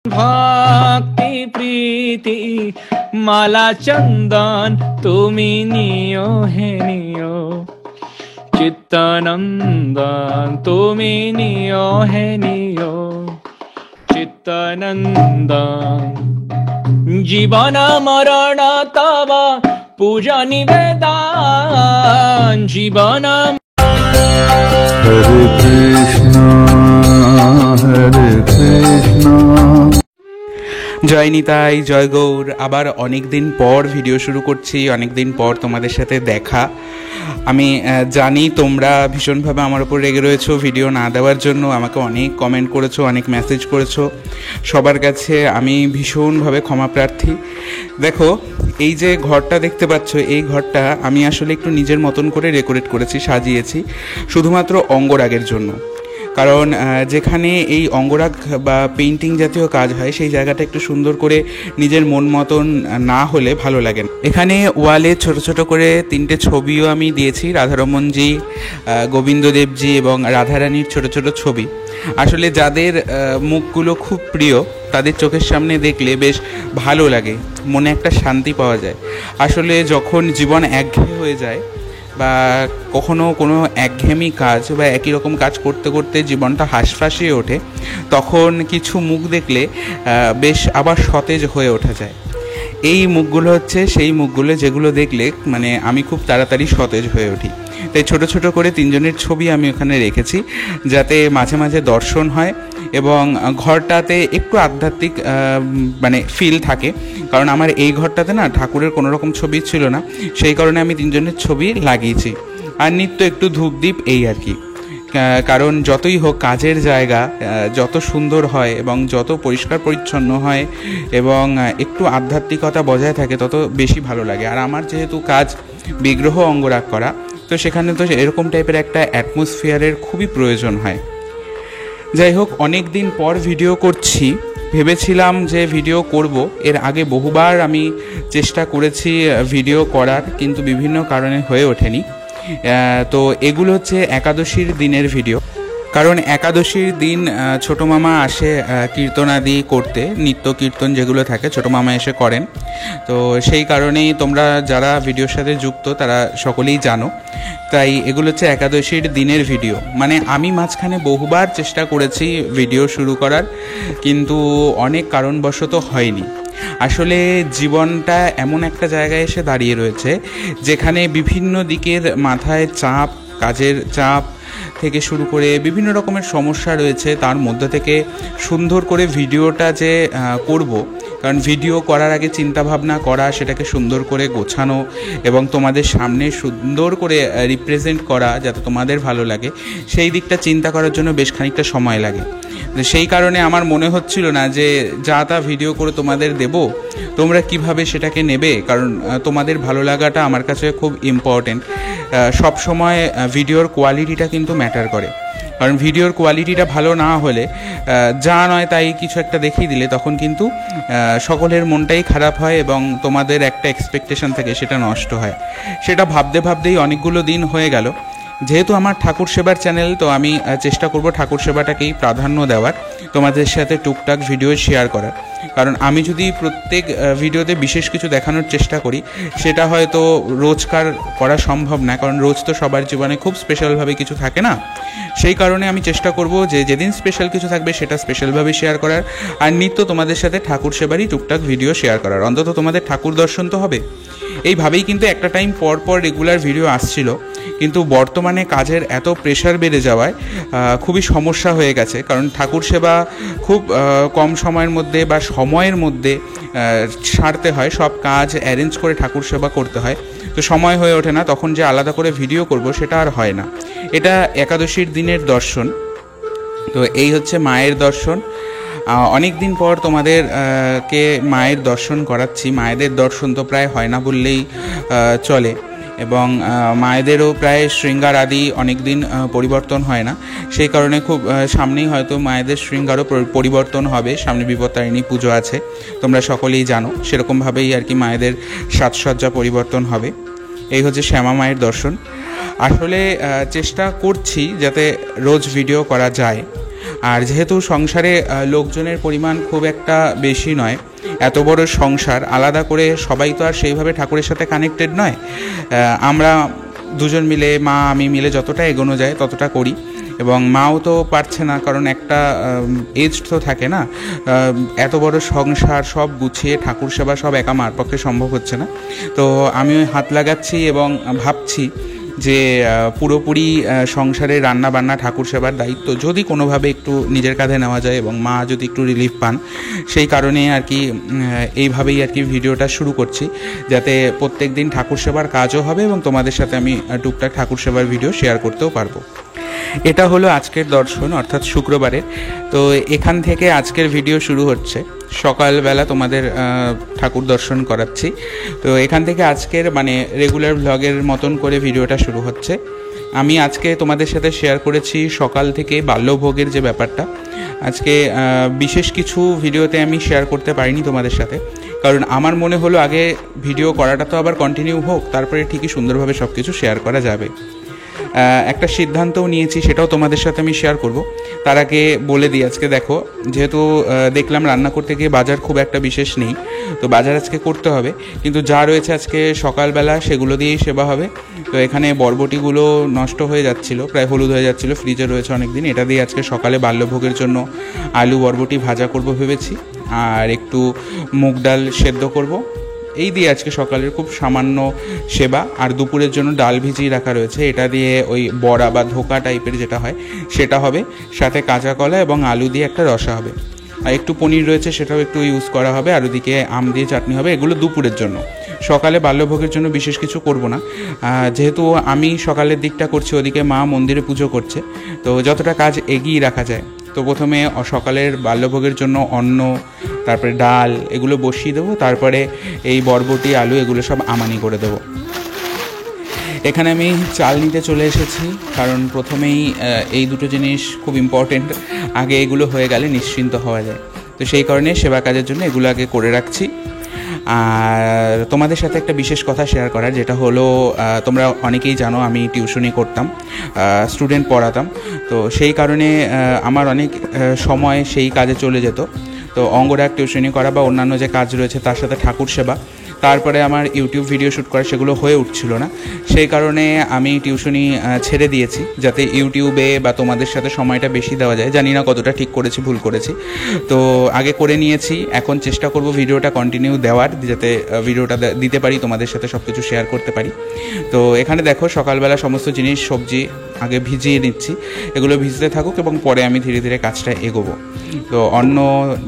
ভক্তি প্রীতি মালা চন্দন তুমি নিও হে নিও, চিত্তানন্দন তুমি নিও হে নিও, চিত্তানন্দন। জীবন মরণ তব পূজা নিবেদন, জীবন। হরে কৃষ্ণ হরে কৃষ্ণ। জয় নিতাই, জয় গৌর। আবার অনেক দিন পর ভিডিও শুরু করছি, অনেক দিন পর তোমাদের সাথে দেখা। আমি জানি তোমরা ভীষণভাবে আমার উপর রেগে রয়েছো ভিডিও না দেওয়ার জন্য, আমাকে অনেক কমেন্ট করেছো, অনেক মেসেজ করেছো। সবার কাছে আমি ভীষণভাবে ক্ষমা প্রার্থী। দেখো, এই যে ঘরটা দেখতে পাচ্ছ, এই ঘরটা আমি আসলে একটু নিজের মতন করে ডেকোরেট করেছি, সাজিয়েছি শুধুমাত্র অঙ্গরাগের জন্য। কারণ যেখানে এই অঙ্গরাগ বা পেইন্টিং জাতীয় কাজ হয়, সেই জায়গাটা একটু সুন্দর করে নিজের মন মতন না হলে ভালো লাগে না। এখানে ওয়ালে ছোট ছোট করে 3টে ছবিও আমি দিয়েছি, রাধারমণজি, গোবিন্দদেবজি এবং রাধারানীর ছোট ছোট ছবি। আসলে যাদের মুখগুলো খুব প্রিয়, তাদের চোখের সামনে দেখলে বেশ ভালো লাগে, মনে একটা শান্তি পাওয়া যায়। আসলে যখন জীবন একঘেয়ে হয়ে যায় বা কখনো কোনো একঘেয়েমি কাজ বা একই রকম কাজ করতে করতে জীবনটা হাঁসফাঁসিয়ে ওঠে, তখন কিছু মুখ দেখলে বেশ আবার সতেজ হয়ে ওঠা যায়। এই মুখগুলো হচ্ছে সেই মুখগুলো যেগুলো দেখলে মানে আমি খুব তাড়াতাড়ি সতেজ হয়ে উঠি। তাই ছোট ছোট করে 3জনের ছবি আমি ওখানে রেখেছি, যাতে মাঝে মাঝে দর্শন হয় এবং ঘরটাতে একটু আধ্যাত্মিক মানে ফিল থাকে। কারণ আমার এই ঘরটাতে না ঠাকুরের কোনো রকম ছবি ছিল না, সেই কারণে আমি 3জনের ছবি লাগিয়েছি। আর নিত্য একটু ধূপদীপ, এই আর কি। কারণ যতই হোক কাজের জায়গা যত সুন্দর হয় এবং যত পরিষ্কার পরিচ্ছন্ন হয় এবং একটু আধ্যাত্মিকতা বজায় থাকে, তত বেশি ভালো লাগে। আর আমার যেহেতু কাজ বিগ্রহ অঙ্গরাগ করা, তো সেখানে তো এরকম টাইপের একটা অ্যাটমসফিয়ারের খুবই প্রয়োজন হয়। যাই হোক, অনেক দিন পর ভিডিও করছি। ভেবেছিলাম যে ভিডিও করব, এর আগে বহুবার আমি চেষ্টা করেছি ভিডিও করার, কিন্তু বিভিন্ন কারণে হয়ে ওঠেনি। তো এগুলো হচ্ছে একাদশীর দিনের ভিডিও। কারণ একাদশীর দিন ছোটো মামা আসে কীর্তনাদি করতে, নিত্য কীর্তন যেগুলো থাকে ছোটো মামা এসে করেন। তো সেই কারণেই তোমরা যারা ভিডিওর সাথে যুক্ত তারা সকলেই জানো। তাই এগুলো হচ্ছে একাদশীর দিনের ভিডিও। মানে আমি মাঝখানে বহুবার চেষ্টা করেছি ভিডিও শুরু করার, কিন্তু অনেক কারণবশত হয়নি। আসলে জীবনটা এমন একটা জায়গায় এসে দাঁড়িয়ে রয়েছে যেখানে বিভিন্ন দিকের মাথায় চাপ, কাজের চাপ থেকে শুরু করে বিভিন্ন রকমের সমস্যা রয়েছে। তার মধ্যে থেকে সুন্দর করে ভিডিওটা যে করব, কারণ ভিডিও করার আগে চিন্তাভাবনা করা, সেটাকে সুন্দর করে গোছানো এবং তোমাদের সামনে সুন্দর করে রিপ্রেজেন্ট করা যাতে তোমাদের ভালো লাগে, সেই দিকটা চিন্তা করার জন্য বেশ খানিকটা সময় লাগে। সেই কারণে আমার মনে হচ্ছিল না যে যা তা ভিডিও করে তোমাদের দেব, তোমরা কিভাবে সেটাকে নেবে। কারণ তোমাদের ভালো লাগাটা আমার কাছে খুব ইম্পর্টেন্ট। সব সময় ভিডিওর কোয়ালিটিটা কিন্তু ম্যাটার করে। কারণ ভিডিওর কোয়ালিটিটা ভালো না হলে, যা নয় তাই কিছু একটা দেখিয়ে দিলে, তখন কিন্তু সকলের মনটাই খারাপ হয় এবং তোমাদের একটা এক্সপেকটেশন থাকে, সেটা নষ্ট হয়। সেটা ভাবতে ভাবতেই অনেকগুলো দিন হয়ে গেল। যেহেতু আমার ঠাকুর সেবার চ্যানেল, তো আমি চেষ্টা করব ঠাকুর সেবাটাকেই প্রাধান্য দেওয়ার, তোমাদের সাথে টুকটাক ভিডিও শেয়ার করার। কারণ আমি যদি প্রত্যেক ভিডিওতে বিশেষ কিছু দেখানোর চেষ্টা করি, সেটা হয়তো রোজকার করা সম্ভব না, কারণ রোজ তো সবার জীবনে খুব স্পেশালভাবে কিছু থাকে না। সেই কারণে আমি চেষ্টা করব যে যেদিন স্পেশাল কিছু থাকবে সেটা স্পেশালভাবে শেয়ার করার, আর নিত্য তোমাদের সাথে ঠাকুর সেবারই টুকটাক ভিডিও শেয়ার করার। অন্তত তোমাদের ঠাকুর দর্শন তো হবে। এইভাবেই কিন্তু একটা টাইম পর পর রেগুলার ভিডিও আসছিল, কিন্তু বর্তমানে কাজের এত প্রেশার বেড়ে যাওয়ায় খুবই সমস্যা হয়ে গেছে। কারণ ঠাকুর সেবা খুব কম সময়ের মধ্যে বা সময়ের মধ্যে সারতে হয়, সব কাজ অ্যারেঞ্জ করে ঠাকুর সেবা করতে হয়, তো সময় হয়ে ওঠে না। তখন যে আলাদা করে ভিডিও করব সেটা আর হয় না। এটা একাদশীর দিনের দর্শন। তো এই হচ্ছে মায়ের দর্শন। অনেক দিন পর তোমাদেরকে মায়ের দর্শন করাচ্ছি। মায়েদের দর্শন তো প্রায় হয় না বললেই চলে, এবং মায়েদেরও প্রায় শৃঙ্গার আদি অনেক দিন পরিবর্তন হয় না। সেই কারণে খুব সামনেই হয়তো মায়েদের শৃঙ্গারও পরিবর্তন হবে। সামনে বিপত্তারিণী পুজো আছে, তোমরা সকলেই জানো। সেরকমভাবেই আর কি মায়েদের সাজসজ্জা পরিবর্তন হবে। এই হচ্ছে শ্যামা মায়ের দর্শন। আসলে চেষ্টা করছি যাতে রোজ ভিডিও করা যায়। আর যেহেতু সংসারে লোকজনের পরিমাণ খুব একটা বেশি নয়, এত বড় সংসার, আলাদা করে সবাই তো আর সেইভাবে ঠাকুরের সাথে কানেক্টেড নয়। আমরা দুজন মিলে, মা আমি মিলে যতটা এগোনো যায় ততটা করি, এবং মাও তো পারছে না, কারণ একটা এজ তো থাকে না। এত বড় সংসার সব গুছিয়ে ঠাকুর সেবা সব একা মার পক্ষে সম্ভব হচ্ছে না। তো আমি হাত লাগাচ্ছি এবং ভাবছি যে পুরোপুরি সংসারে রান্না বান্না ঠাকুর সেবার দায়িত্ব যদি কোনোভাবে একটু নিজের কাঁধে নেওয়া যায় এবং মা যদি একটু রিলিফ পান, সেই কারণে আর কি এইভাবেই আর কি ভিডিওটা শুরু করছি, যাতে প্রত্যেক দিন ঠাকুর সেবার কাজও হবে এবং তোমাদের সাথে আমি টুকটাক ঠাকুর সেবার ভিডিও শেয়ার করতেও পারবো। এটা হলো আজকের দর্শন, অর্থাৎ শুক্রবারের। তো এখান থেকে আজকের ভিডিও শুরু হচ্ছে। সকালবেলা তোমাদের ঠাকুর দর্শন করাচ্ছি। তো এখান থেকে আজকের মানে রেগুলার ভ্লগের মতন করে ভিডিওটা শুরু হচ্ছে। আমি আজকে তোমাদের সাথে শেয়ার করেছি সকাল থেকে বাল্যভোগের যে ব্যাপারটা। আজকে বিশেষ কিছু ভিডিওতে আমি শেয়ার করতে পারিনি তোমাদের সাথে, কারণ আমার মনে হলো আগে ভিডিও করাটা তো আবার কন্টিনিউ হোক, তারপরে ঠিকই সুন্দরভাবে সব কিছু শেয়ার করা যাবে। একটা সিদ্ধান্তও নিয়েছি, সেটাও তোমাদের সাথে আমি শেয়ার করব। তার আগে বলে দিই, আজকে দেখো, যেহেতু দেখলাম রান্না করতে গিয়ে বাজার খুব একটা বিশেষ নেই, তো বাজার আজকে করতে হবে, কিন্তু যা রয়েছে আজকে সকালবেলা সেগুলো দিয়েই সেবা হবে। তো এখানে বরবটিগুলো নষ্ট হয়ে যাচ্ছিল, প্রায় হলুদ হয়ে যাচ্ছিল, ফ্রিজে রয়েছে অনেক দিন। এটা দিয়ে আজকে সকালে বাল্যভোগের জন্য আলু বরবটি ভাজা করব ভেবেছি, আর একটু মুগ ডাল সেদ্ধ করব। এই দিয়ে আজকে সকালের খুব সামান্য সেবা। আর দুপুরের জন্য ডাল ভিজিয়ে রাখা রয়েছে, এটা দিয়ে ওই বড়া বা ধোকা টাইপের যেটা হয় সেটা হবে, সাথে কাঁচা কলা এবং আলু দিয়ে একটা রসা হবে, আর একটু পনির রয়েছে সেটাও একটু ইউজ করা হবে, আর ওদিকে আম দিয়ে চাটনি হবে। এগুলো দুপুরের জন্য। সকালে বাল্যভোগের জন্য বিশেষ কিছু করব না, যেহেতু আমি সকালের দিকটা করছি, ওদিকে মা মন্দিরে পুজো করছে, তো যতটা কাজ এগিয়ে রাখা যায়। তো প্রথমে সকালের বাল্যভোগের জন্য অন্ন, তারপরে ডাল এগুলো বসিয়ে দেবো, তারপরে এই বরবটি আলু এগুলো সব আমানি করে দেবো। এখানে আমি চাল নিতে চলে এসেছি, কারণ প্রথমেই এই দুটো জিনিস খুব ইম্পর্টেন্ট, আগে এগুলো হয়ে গেলে নিশ্চিন্ত হওয়া যায়। তো সেই কারণে সেবা কাজের জন্য এগুলো আগে করে রাখছি। আর তোমাদের সাথে একটা বিশেষ কথা শেয়ার করার, যেটা হলো তোমরা অনেকেই জানো আমি টিউশনি করতাম, স্টুডেন্ট পড়াতাম। তো সেই কারণে আমার অনেক সময় সেই কাজে চলে যেত। তো অঙ্গরাগ টিউশনি করা বা অন্যান্য যে কাজ রয়েছে তার সাথে ঠাকুর সেবা, তারপরে আমার ইউটিউব ভিডিও শ্যুট করা, সেগুলো হয়ে উঠছিল না। সেই কারণে আমি টিউশনি ছেড়ে দিয়েছি, যাতে ইউটিউবে বা তোমাদের সাথে সময়টা বেশি দেওয়া যায়। জানি না কতটা ঠিক করেছি ভুল করেছি, তো আগে করে নিয়েছি। এখন চেষ্টা করব ভিডিওটা কন্টিনিউ দেওয়ার, যাতে ভিডিওটা দিতে পারি, তোমাদের সাথে সব কিছু শেয়ার করতে পারি। তো এখানে দেখো সকালবেলা সমস্ত জিনিস সবজি আগে ভিজিয়ে নিচ্ছি, এগুলো ভিজতে থাকুক এবং পরে আমি ধীরে ধীরে কাজটা এগোবো। তো অন্ন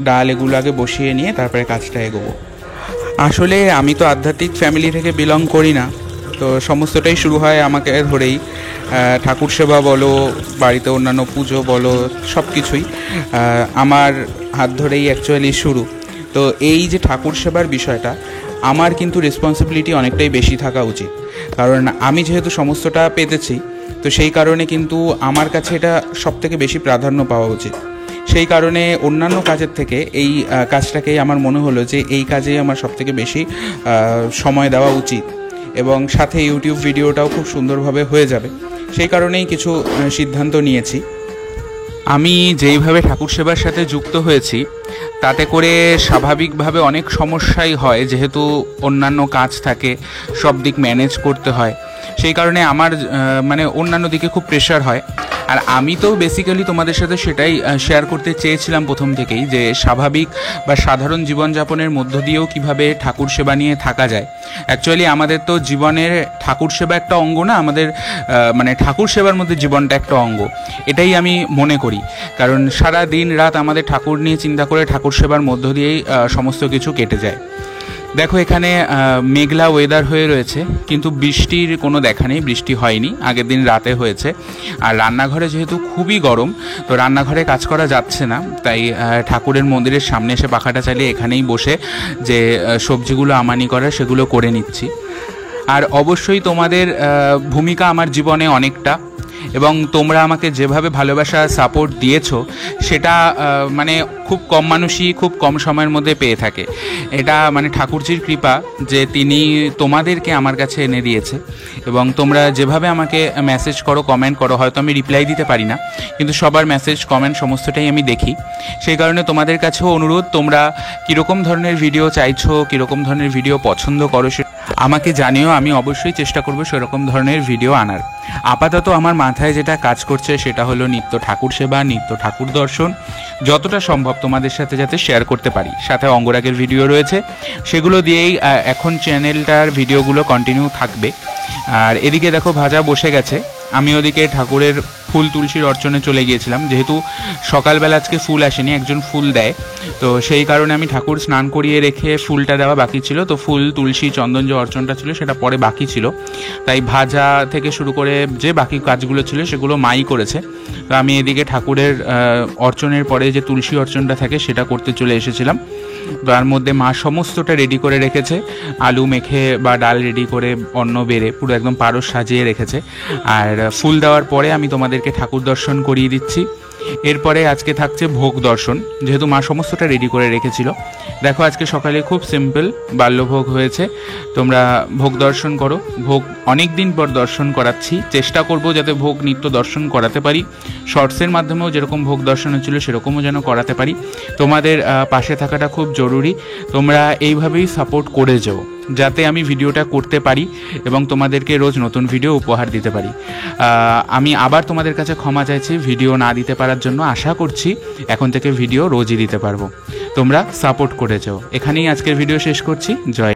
ডাল এগুলো আগে বসিয়ে নিয়ে তারপরে কাজটা এগোবো। আসলে আমি তো আধ্যাত্মিক ফ্যামিলি থেকে বিলং করি না, তো সমস্তটাই শুরু হয় আমাকে ধরেই। ঠাকুর সেবা বলো, বাড়িতে অন্যান্য পুজো বলো, সব কিছুই আমার হাত ধরেই অ্যাকচুয়ালি শুরু। তো এই যে ঠাকুর সেবার বিষয়টা, আমার কিন্তু রেসপন্সিবিলিটি অনেকটাই বেশি থাকা উচিত, কারণ আমি যেহেতু সমস্তটা পেতেছি, তো সেই কারণে কিন্তু আমার কাছে এটা সবথেকে বেশি প্রাধান্য পাওয়া উচিত। সেই কারণে অন্যান্য কাজের থেকে এই কাজটাকেই আমার মনে হলো যে এই কাজেই আমার সবথেকে বেশি সময় দেওয়া উচিত, এবং সাথে ইউটিউব ভিডিওটাও খুব সুন্দরভাবে হয়ে যাবে। সেই কারণেই কিছু সিদ্ধান্ত নিয়েছি। আমি যেইভাবে ঠাকুর সেবার সাথে যুক্ত হয়েছি, তাতে করে স্বাভাবিকভাবে অনেক সমস্যাই হয়, যেহেতু অন্যান্য কাজ থাকে, সব দিক ম্যানেজ করতে হয়। সেই কারণে আমার মানে অন্যান্য দিকে খুব প্রেশার হয়। আর আমি তো বেসিক্যালি তোমাদের সাথে সেটাই শেয়ার করতে চেয়েছিলাম প্রথম থেকেই, যে স্বাভাবিক বা সাধারণ জীবনযাপনের মধ্য দিয়েও কিভাবে ঠাকুর সেবা নিয়ে থাকা যায়। অ্যাকচুয়ালি আমাদের তো জীবনের ঠাকুর সেবা একটা অঙ্গ না, আমাদের মানে ঠাকুর সেবার মধ্যে জীবনটা একটা অঙ্গ, এটাই আমি মনে করি। কারণ সারা দিন রাত আমাদের ঠাকুর নিয়ে চিন্তা করে ঠাকুর সেবার মধ্য দিয়েই সমস্ত কিছু কেটে যায়। দেখো এখানে মেঘলা ওয়েদার হয়ে রয়েছে, কিন্তু বৃষ্টির কোনো দেখা নেই, বৃষ্টি হয়নি, আগের দিন রাতে হয়েছে। আর রান্নাঘরে যেহেতু খুবই গরম, তো রান্নাঘরে কাজ করা যাচ্ছে না, তাই ঠাকুরের মন্দিরের সামনে এসে পাখাটা চালিয়ে এখানেই বসে যে সবজিগুলো আমানি করা সেগুলো করে নিচ্ছি। আর অবশ্যই তোমাদের ভূমিকা আমার জীবনে অনেকটা, এবং তোমরা আমাকে যেভাবে ভালোবাসা সাপোর্ট দিয়েছো সেটা মানে খুব কম মানুষই খুব কম সময়ের মধ্যে পেয়ে থাকে। এটা মানে ঠাকুরজির কৃপা যে তিনি তোমাদেরকে আমার কাছে এনে দিয়েছে। এবং তোমরা যেভাবে আমাকে মেসেজ করো, কমেন্ট করো, হয়তো আমি রিপ্লাই দিতে পারি না, কিন্তু সবার মেসেজ কমেন্ট সমস্তটাই আমি দেখি। সেই কারণে তোমাদের কাছেও অনুরোধ, তোমরা কীরকম ধরনের ভিডিও চাইছো, কীরকম ধরনের ভিডিও পছন্দ করো সে আমাকে জানিও। আমি অবশ্যই চেষ্টা করবো সেরকম ধরনের ভিডিও আনার। আপাতত আমার মাথায় যেটা কাজ করছে সেটা হলো নিত্য ঠাকুর সেবা, নিত্য ঠাকুর দর্শন, যতটা সম্ভব তোমাদের সাথে যাতে শেয়ার করতে পারি। সাথে অঙ্গরাগের ভিডিও রয়েছে, সেগুলো দিয়েই এখন চ্যানেলটার ভিডিওগুলো কন্টিনিউ থাকবে। আর এদিকে দেখো ভাজা বসে গেছে, আমি ওদিকে ঠাকুরের ফুল তুলসীর অর্চনে চলে গিয়েছিলাম। যেহেতু সকালবেলা আজকে ফুল আসেনি, একজন ফুল দেয়, তো সেই কারণে আমি ঠাকুর স্নান করিয়ে রেখে ফুলটা দেওয়া বাকি ছিল। তো ফুল তুলসী চন্দন যে অর্চনটা ছিল সেটা পরে বাকি ছিল, তাই ভাজা থেকে শুরু করে যে বাকি কাজগুলো ছিল সেগুলো মাই করেছে। তো আমি এদিকে ঠাকুরের অর্চনের পরে যে তুলসী অর্চনটা থাকে সেটা করতে চলে এসেছিলাম। তার মধ্যে মা সমস্তটা রেডি করে রেখেছে, আলু মেখে বা ডাল রেডি করে অন্ন বেড়ে পুরো একদম পারস সাজিয়ে রেখেছে। আর ফুল দেওয়ার পরে আমি তোমাদেরকে ঠাকুর দর্শন করিয়ে দিচ্ছি। এরপরে আজকে থাকছে ভোগ দর্শন, যেহেতু মা সমস্তটা রেডি করে রেখেছিল। দেখো আজকে সকালে খুব সিম্পল বাল্যভোগ হয়েছে, তোমরা ভোগ দর্শন করো। ভোগ অনেক দিন পর দর্শন করাচ্ছি, চেষ্টা করব যাতে ভোগ নিত্য দর্শন করাতে পারি। শর্টসের মাধ্যমেও যেরকম ভোগ দর্শন হচ্ছিল সেরকমও যেন করাতে পারি। তোমাদের পাশে থাকাটা খুব জরুরি, তোমরা এইভাবেই সাপোর্ট করে যাও যাতে আমি ভিডিওটা করতে পারি এবং তোমাদেরকে রোজ নতুন ভিডিও উপহার দিতে পারি। আমি আবার তোমাদের কাছে ক্ষমা চাইছি ভিডিও না দিতে পারার জন্য। আশা করছি এখন থেকে ভিডিও রোজই দিতে পারবো, তোমরা সাপোর্ট করে যাও। এখানেই আজকের ভিডিও শেষ করছি। জয়।